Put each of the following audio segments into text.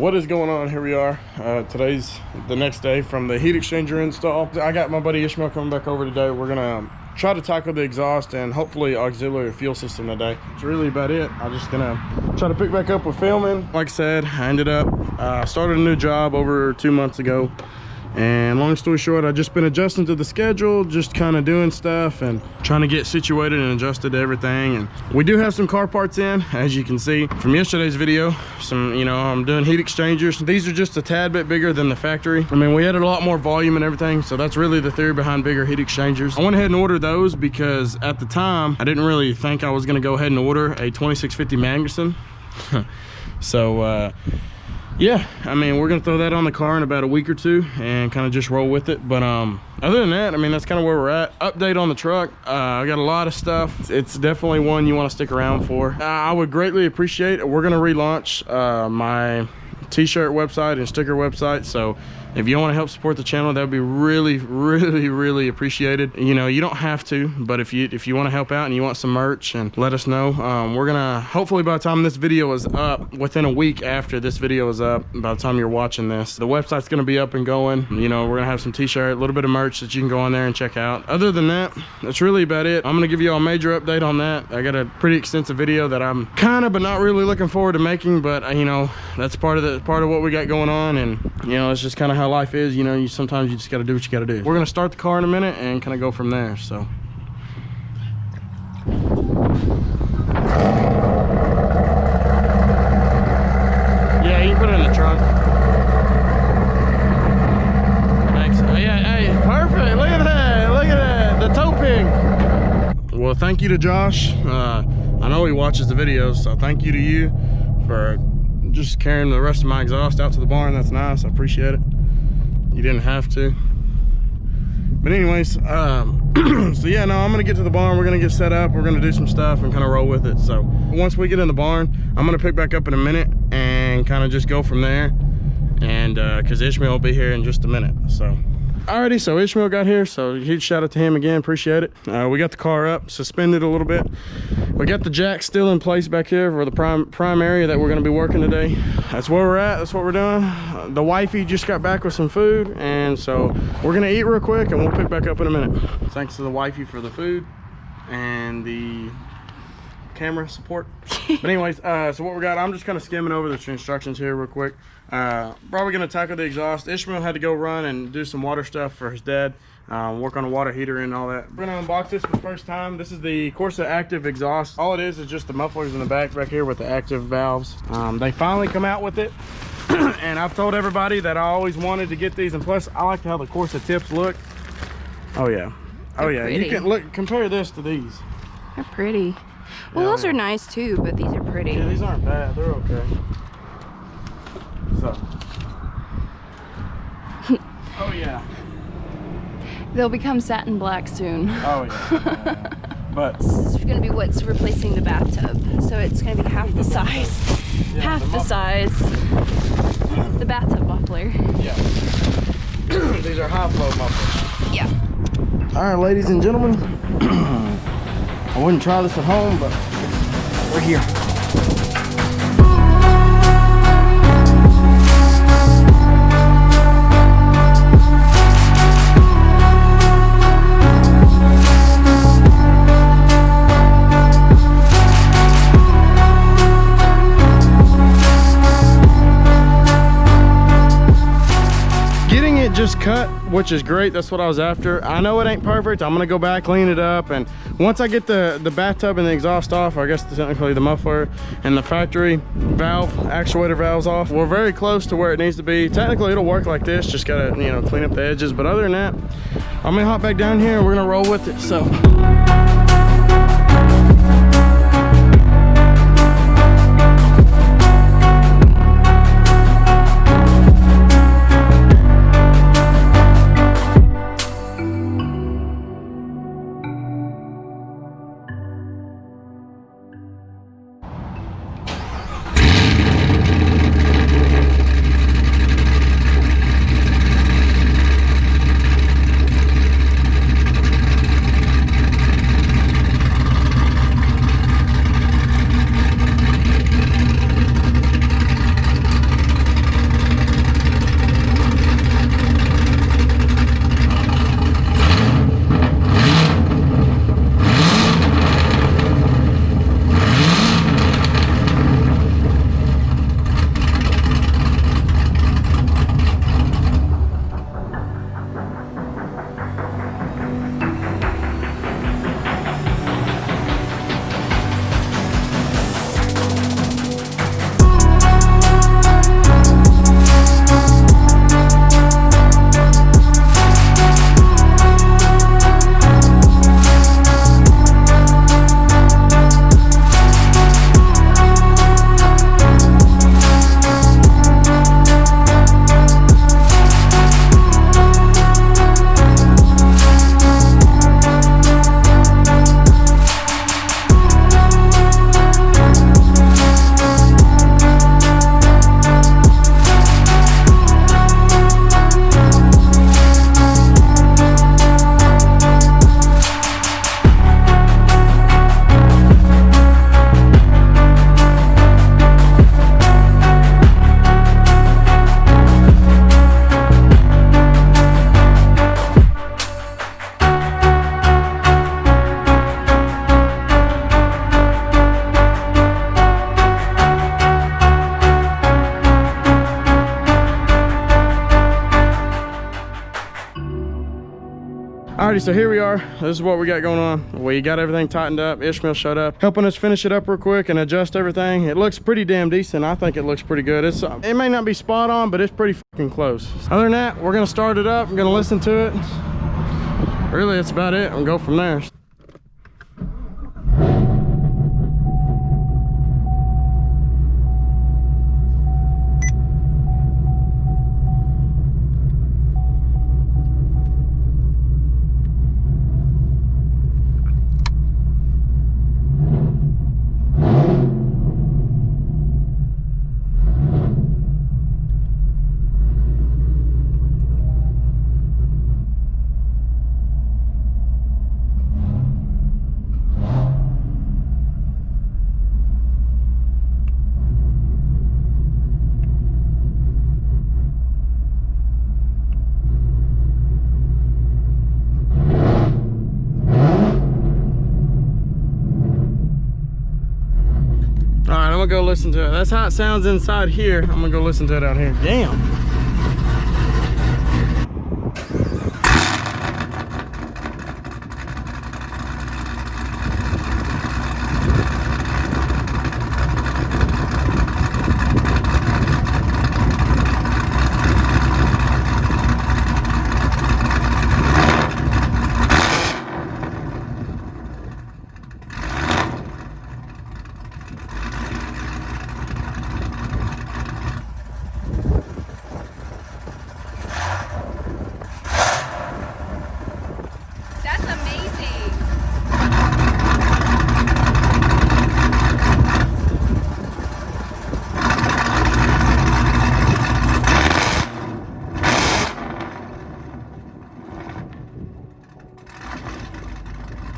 What is going on? Here we are. Today's the next day from the heat exchanger install. I got my buddy Ishmael coming back over today. We're gonna try to tackle the exhaust and hopefully auxiliary fuel system today. It's really about it. I'm just gonna try to pick back up with filming. Like I said, I ended up started a new job over 2 months ago. And long story short, I've just been adjusting to the schedule, just kind of doing stuff and trying to get situated and adjusted to everything. And we do have some car parts in, as you can see from yesterday's video. I'm doing heat exchangers. These are just a tad bit bigger than the factory. I mean, we had a lot more volume and everything, so that's really the theory behind bigger heat exchangers. I went ahead and ordered those because at the time, I didn't really think I was gonna go ahead and order a 2650 Magnuson. So, yeah, I mean, we're gonna throw that on the car in about a week or two and kind of just roll with it. But other than that, I mean, that's kind of where we're at. Update on the truck. I got a lot of stuff. It's definitely one you want to stick around for. I would greatly appreciate it. We're gonna relaunch my t-shirt website and sticker website, so if you want to help support the channel, that would be really appreciated. You know, you don't have to, but if you want to help out and you want some merch, and let us know. We're gonna hopefully, by the time this video is up, within a week after this video is up, by the time you're watching this, the website's gonna be up and going. You know, we're gonna have some t-shirt, a little bit of merch that you can go on there and check out. Other than that, that's really about it. I'm gonna give you all a major update on that. I got a pretty extensive video that I'm kind of but not really looking forward to making, but you know, that's part of what we got going on. And you know, it's just kind of how life is. You know, sometimes you just got to do what you got to do. We're gonna start the car in a minute and kind of go from there. So yeah, you can put it in the trunk. Thanks. Hey, perfect. Look at that, the toe ping. Well, thank you to Josh. I know he watches the videos, so thank you to you for just carrying the rest of my exhaust out to the barn. That's nice. I appreciate it. You didn't have to. But anyways, so yeah, no, I'm gonna get to the barn. We're gonna get set up. We're gonna do some stuff and kind of roll with it. So once we get in the barn, I'm gonna pick back up in a minute and kind of just go from there. And because Ishmael will be here in just a minute. So alrighty, so Ishmael got here, so huge shout out to him again, appreciate it. We got the car up, suspended a little bit. We got the jack still in place back here for the prime area that we're gonna be working today. That's where we're at, that's what we're doing. The wifey just got back with some food, and so we're gonna eat real quick and we'll pick back up in a minute. Thanks to the wifey for the food and the camera support. But anyways, so what we got, I'm just kind of skimming over the instructions here real quick. Probably gonna tackle the exhaust. Ishmael had to go run and do some water stuff for his dad, work on a water heater and all that. We're gonna unbox this for the first time. This is the Corsa active exhaust. All it is just the mufflers in the back here with the active valves. They finally come out with it. And I've told everybody that I always wanted to get these, and plus I like how the Corsa tips look. Oh yeah, oh yeah, pretty. You can look, compare this to these. They're pretty. Well, those are nice too, but these are pretty. Yeah, these aren't bad. They're okay. So. Oh yeah. They'll become satin black soon. Oh yeah. But this is gonna be what's replacing the bathtub, so it's gonna be half the size. Yeah, half the size. The bathtub muffler. Yeah. These are high flow mufflers. Yeah. All right, ladies and gentlemen. I wouldn't try this at home, but we're here. Getting it just cut, which is great. That's what I was after. I know it ain't perfect. I'm gonna go back, clean it up, and once I get the bathtub and the exhaust off, or I guess technically the muffler and the factory valve, actuator valves off, we're very close to where it needs to be. Technically it'll work like this, just gotta, you know, clean up the edges. But other than that, I'm gonna hop back down here and we're gonna roll with it. So Alrighty, so here we are. This is what we got going on. We got everything tightened up. Ishmael showed up, helping us finish it up real quick and adjust everything. It looks pretty damn decent. I think it looks pretty good. It may not be spot on, but it's pretty fucking close. Other than that, we're gonna start it up. I'm gonna listen to it. Really, that's about it. And go from there. I'm gonna go listen to it. That's how it sounds inside here. I'm gonna go listen to it out here. Damn.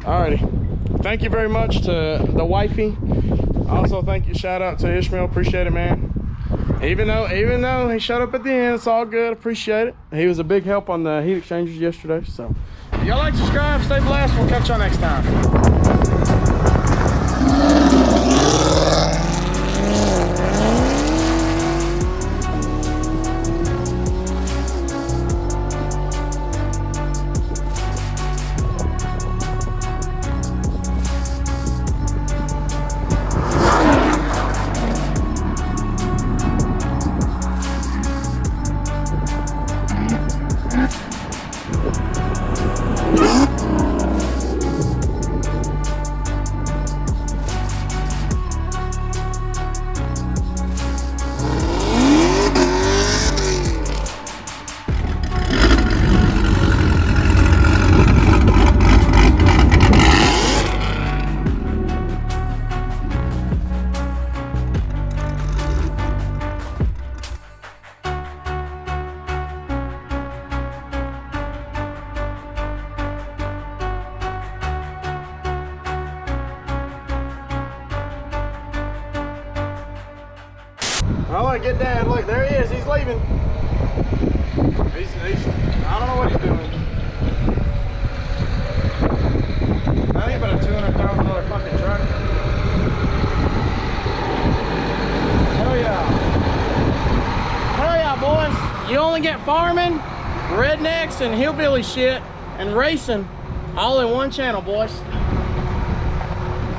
Alrighty, thank you very much to the wifey. Also, thank you, shout out to Ishmael. Appreciate it, man. Even though he showed up at the end, it's all good. Appreciate it. He was a big help on the heat exchangers yesterday. So, if y'all like, subscribe, stay blessed. We'll catch y'all next time. All right, get down. Look, there he is. He's leaving. He's I don't know what he's doing. That ain't but a $200,000 fucking truck. Hell yeah. Hell yeah, boys. You only get farming, rednecks, and hillbilly shit, and racing all in one channel, boys.